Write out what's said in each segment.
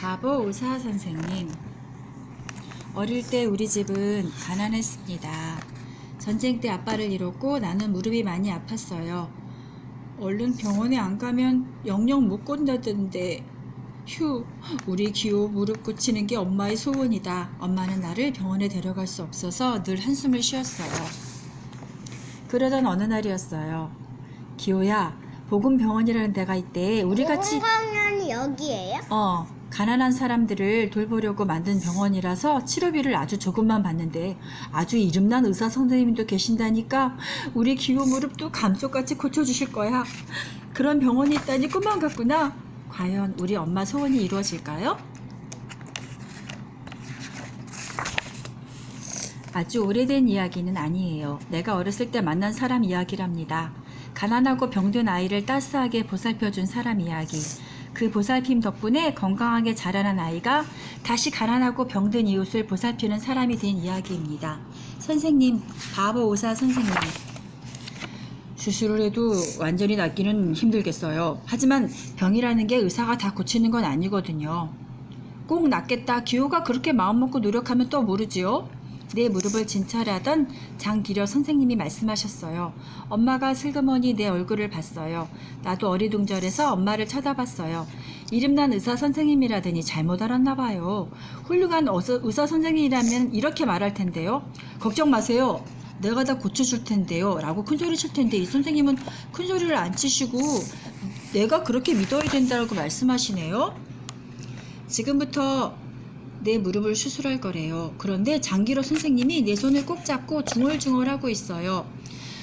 바보 의사 선생님. 어릴 때 우리 집은 가난했습니다. 전쟁 때 아빠를 잃었고 나는 무릎이 많이 아팠어요. 얼른 병원에 안 가면 영영 못 건다던데. 휴, 우리 기호 무릎 고치는 게 엄마의 소원이다. 엄마는 나를 병원에 데려갈 수 없어서 늘 한숨을 쉬었어요. 그러던 어느 날이었어요. 기호야, 복음병원이라는 데가 있대. 우리 같이 병원이 여기예요? 가난한 사람들을 돌보려고 만든 병원이라서 치료비를 아주 조금만 받는데 아주 이름난 의사 선생님도 계신다니까 우리 기호 무릎도 감쪽같이 고쳐주실 거야. 그런 병원이 있다니 꿈만 같구나. 과연 우리 엄마 소원이 이루어질까요? 아주 오래된 이야기는 아니에요. 내가 어렸을 때 만난 사람 이야기랍니다. 가난하고 병든 아이를 따스하게 보살펴준 사람 이야기. 그 보살핌 덕분에 건강하게 자라난 아이가 다시 가난하고 병든 이웃을 보살피는 사람이 된 이야기입니다. 선생님, 바보 의사 선생님. 수술을 해도 완전히 낫기는 힘들겠어요. 하지만 병이라는 게 의사가 다 고치는 건 아니거든요. 꼭 낫겠다. 기호가 그렇게 마음먹고 노력하면 또 모르지요? 내 무릎을 진찰하던 장기려 선생님이 말씀하셨어요. 엄마가 슬그머니 내 얼굴을 봤어요. 나도 어리둥절해서 엄마를 쳐다봤어요. 이름난 의사 선생님이라더니 잘못 알았나 봐요. 훌륭한 의사 선생님이라면 이렇게 말할 텐데요. 걱정 마세요. 내가 다 고쳐줄 텐데요. 라고 큰소리 칠 텐데 이 선생님은 큰소리를 안 치시고 내가 그렇게 믿어야 된다고 말씀하시네요. 지금부터 내 무릎을 수술할 거래요. 그런데 장기로 선생님이 내 손을 꼭 잡고 중얼중얼하고 있어요.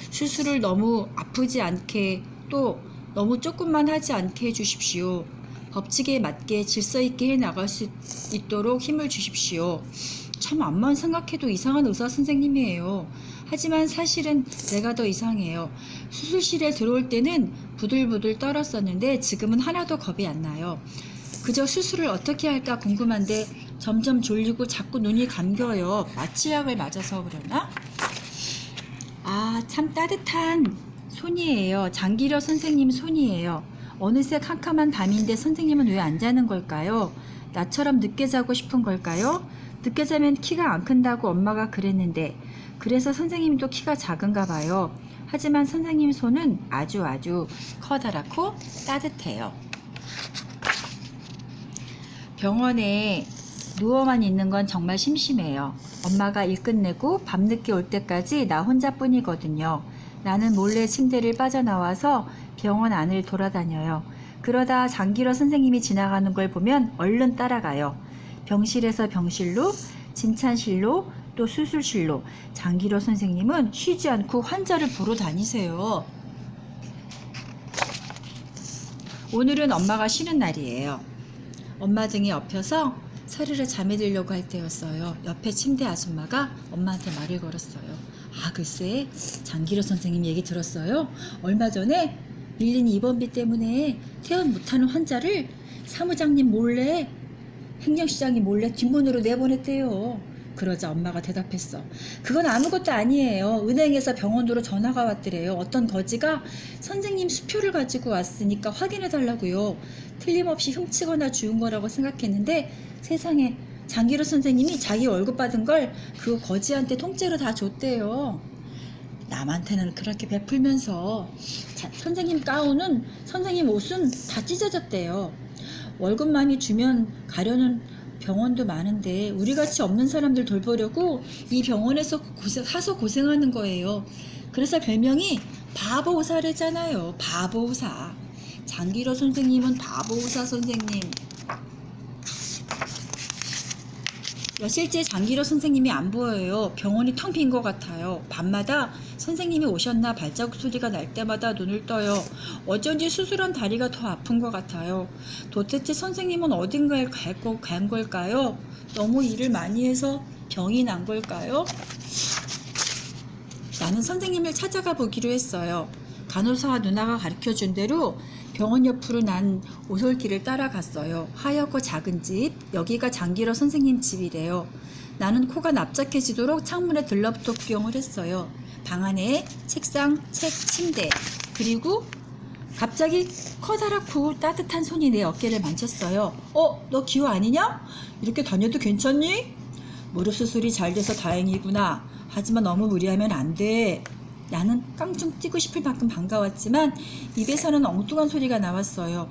수술을 너무 아프지 않게 또 너무 조금만 하지 않게 해주십시오. 법칙에 맞게 질서 있게 해나갈 수 있도록 힘을 주십시오. 참 암만 생각해도 이상한 의사 선생님이에요. 하지만 사실은 내가 더 이상해요. 수술실에 들어올 때는 부들부들 떨었었는데 지금은 하나도 겁이 안 나요. 그저 수술을 어떻게 할까 궁금한데 점점 졸리고 자꾸 눈이 감겨요. 마취약을 맞아서 그러나? 참 따뜻한 손이에요. 장기려 선생님 손이에요. 어느새 캄캄한 밤인데 선생님은 왜 안 자는 걸까요? 나처럼 늦게 자고 싶은 걸까요? 늦게 자면 키가 안 큰다고 엄마가 그랬는데 그래서 선생님도 키가 작은가 봐요. 하지만 선생님 손은 아주 커다랗고 따뜻해요. 병원에 누워만 있는 건 정말 심심해요. 엄마가 일 끝내고 밤늦게 올 때까지 나 혼자뿐이거든요. 나는 몰래 침대를 빠져나와서 병원 안을 돌아다녀요. 그러다 장기러 선생님이 지나가는 걸 보면 얼른 따라가요. 병실에서 병실로, 진찰실로, 또 수술실로. 장기러 선생님은 쉬지 않고 환자를 보러 다니세요. 오늘은 엄마가 쉬는 날이에요. 엄마 등에 엎여서 서르르 잠에 들려고 할 때였어요. 옆에 침대 아줌마가 엄마한테 말을 걸었어요. 글쎄, 장기로 선생님 얘기 들었어요? 얼마 전에 밀린 입원비 때문에 퇴원 못하는 환자를 사무장님 몰래, 행정시장이 몰래 뒷문으로 내보냈대요. 그러자 엄마가 대답했어. 그건 아무것도 아니에요. 은행에서 병원으로 전화가 왔더래요. 어떤 거지가 선생님 수표를 가지고 왔으니까 확인해달라고요. 틀림없이 훔치거나 주운 거라고 생각했는데 세상에 장기로 선생님이 자기 월급 받은 걸 그 거지한테 통째로 다 줬대요. 남한테는 그렇게 베풀면서 선생님 가운은 선생님 옷은 다 찢어졌대요. 월급 많이 주면 가려는 병원도 많은데 우리같이 없는 사람들 돌보려고 이 병원에서 사서 고생하는 거예요. 그래서 별명이 바보 의사래잖아요. 바보 의사. 장기로 선생님은 바보 의사 선생님. 며칠째 장기로 선생님이 안 보여요. 병원이 텅 빈 것 같아요. 밤마다 선생님이 오셨나 발자국 소리가 날 때마다 눈을 떠요. 어쩐지 수술한 다리가 더 아픈 것 같아요. 도대체 선생님은 어딘가에 간 걸까요? 너무 일을 많이 해서 병이 난 걸까요? 나는 선생님을 찾아가 보기로 했어요. 간호사 누나가 가르쳐준 대로 병원 옆으로 난 오솔길을 따라갔어요. 하얗고 작은 집, 여기가 장기러 선생님 집이래요. 나는 코가 납작해지도록 창문에 들러붙어 구경을 했어요. 방 안에 책상, 책, 침대, 그리고 갑자기 커다랗고 따뜻한 손이 내 어깨를 만졌어요. 너 기호 아니냐? 이렇게 다녀도 괜찮니? 무릎 수술이 잘 돼서 다행이구나. 하지만 너무 무리하면 안 돼. 나는 깡총 뛰고 싶을 만큼 반가웠지만 입에서는 엉뚱한 소리가 나왔어요.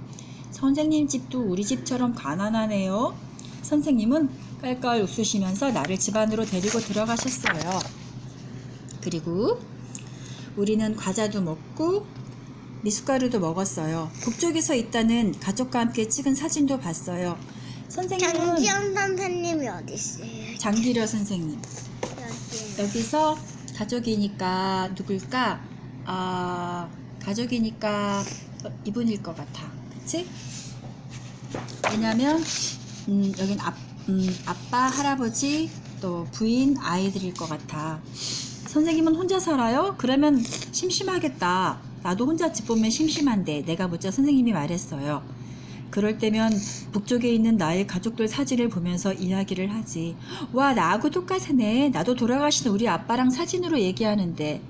선생님 집도 우리 집처럼 가난하네요. 선생님은 깔깔 웃으시면서 나를 집 안으로 데리고 들어가셨어요. 그리고 우리는 과자도 먹고 미숫가루도 먹었어요. 북쪽에서 있다는 가족과 함께 찍은 사진도 봤어요. 선생님은 장지영 선생님이 어디 있어요? 장기려 선생님. 여기. 여기서 가족이니까 누굴까? 가족이니까 이분일 것 같아. 그치? 왜냐면 여긴 아빠, 할아버지, 또 부인, 아이들일 것 같아. 선생님은 혼자 살아요? 그러면 심심하겠다. 나도 혼자 집 보면 심심한데 내가 묻자 선생님이 말했어요. 그럴 때면 북쪽에 있는 나의 가족들 사진을 보면서 이야기를 하지. 와, 나하고 똑같으네. 나도 돌아가신 우리 아빠랑 사진으로 얘기하는데.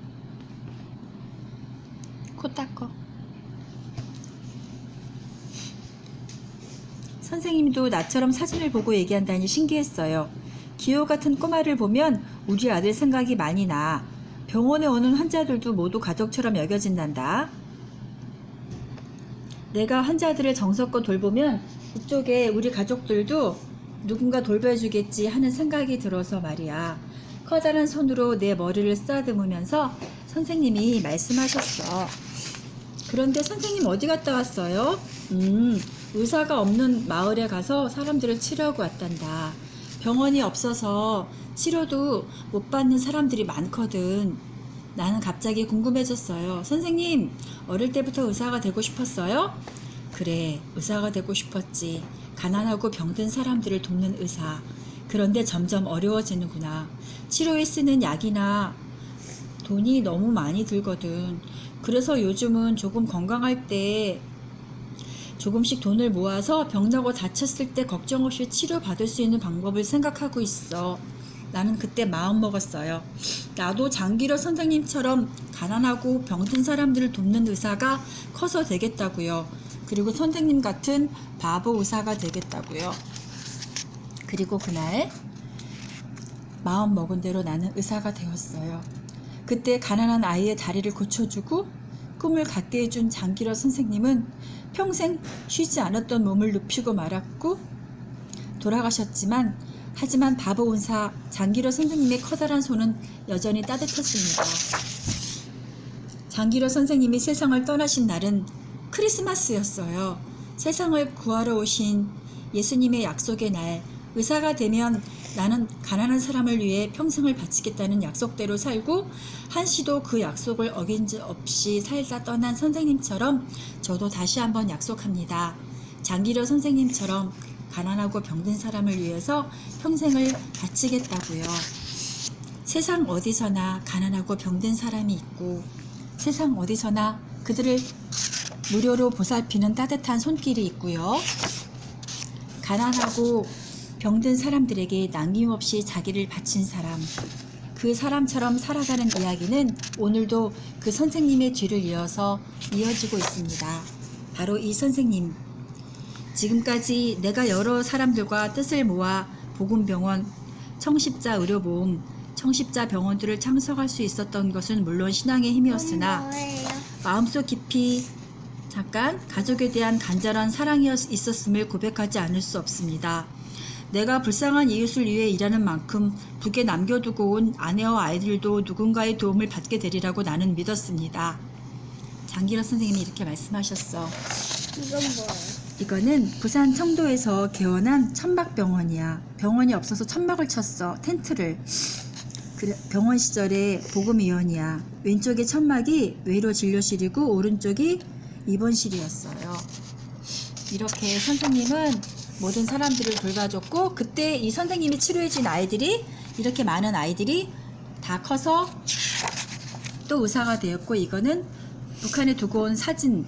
코 닦어. 선생님도 나처럼 사진을 보고 얘기한다니 신기했어요. 기호 같은 꼬마를 보면 우리 아들 생각이 많이 나. 병원에 오는 환자들도 모두 가족처럼 여겨진단다. 내가 환자들을 정성껏 돌보면 이쪽에 우리 가족들도 누군가 돌봐주겠지 하는 생각이 들어서 말이야. 커다란 손으로 내 머리를 쓰다듬으면서 선생님이 말씀하셨어. 그런데 선생님 어디 갔다 왔어요? 의사가 없는 마을에 가서 사람들을 치료하고 왔단다. 병원이 없어서 치료도 못 받는 사람들이 많거든. 나는 갑자기 궁금해졌어요. 선생님, 어릴 때부터 의사가 되고 싶었어요? 그래, 의사가 되고 싶었지. 가난하고 병든 사람들을 돕는 의사. 그런데 점점 어려워지는구나. 치료에 쓰는 약이나 돈이 너무 많이 들거든. 그래서 요즘은 조금 건강할 때 조금씩 돈을 모아서 병나고 다쳤을 때 걱정 없이 치료받을 수 있는 방법을 생각하고 있어. 나는 그때 마음 먹었어요. 나도 장기려 선생님처럼 가난하고 병든 사람들을 돕는 의사가 커서 되겠다고요. 그리고 선생님 같은 바보 의사가 되겠다고요. 그리고 그날 마음 먹은 대로 나는 의사가 되었어요. 그때 가난한 아이의 다리를 고쳐주고 꿈을 갖게 해준 장기려 선생님은 평생 쉬지 않았던 몸을 눕히고 말았고 돌아가셨지만 하지만 바보 의사 장기려 선생님의 커다란 손은 여전히 따뜻했습니다. 장기려 선생님이 세상을 떠나신 날은 크리스마스였어요. 세상을 구하러 오신 예수님의 약속의 날, 의사가 되면 나는 가난한 사람을 위해 평생을 바치겠다는 약속대로 살고 한시도 그 약속을 어긴 적 없이 살다 떠난 선생님처럼 저도 다시 한번 약속합니다. 장기려 선생님처럼 가난하고 병든 사람을 위해서 평생을 바치겠다고요. 세상 어디서나 가난하고 병든 사람이 있고 세상 어디서나 그들을 무료로 보살피는 따뜻한 손길이 있고요. 가난하고 병든 사람들에게 남김없이 자기를 바친 사람, 그 사람처럼 살아가는 이야기는 오늘도 그 선생님의 뒤를 이어서 이어지고 있습니다. 바로 이 선생님. 지금까지 내가 여러 사람들과 뜻을 모아 복음병원, 청십자 의료보험, 청십자 병원들을 창설할 수 있었던 것은 물론 신앙의 힘이었으나 마음속 깊이 가족에 대한 간절한 사랑이 있었음을 고백하지 않을 수 없습니다. 내가 불쌍한 이웃을 위해 일하는 만큼 북에 남겨두고 온 아내와 아이들도 누군가의 도움을 받게 되리라고 나는 믿었습니다. 장기려 선생님이 이렇게 말씀하셨어. 이건 뭐예요? 이거는 부산 청도에서 개원한 천막병원이야. 병원이 없어서 천막을 쳤어. 텐트를. 병원 시절에 복음위원이야. 왼쪽에 천막이 외로 진료실이고 오른쪽이 입원실이었어요. 이렇게 선생님은 모든 사람들을 돌봐줬고 그때 이 선생님이 치료해준 아이들이 이렇게 많은 아이들이 다 커서 또 의사가 되었고 이거는 북한에 두고 온 사진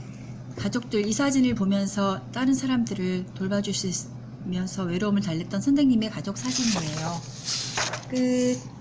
가족들 이 사진을 보면서 다른 사람들을 돌봐주시면서 외로움을 달랬던 선생님의 가족 사진이에요. 끝.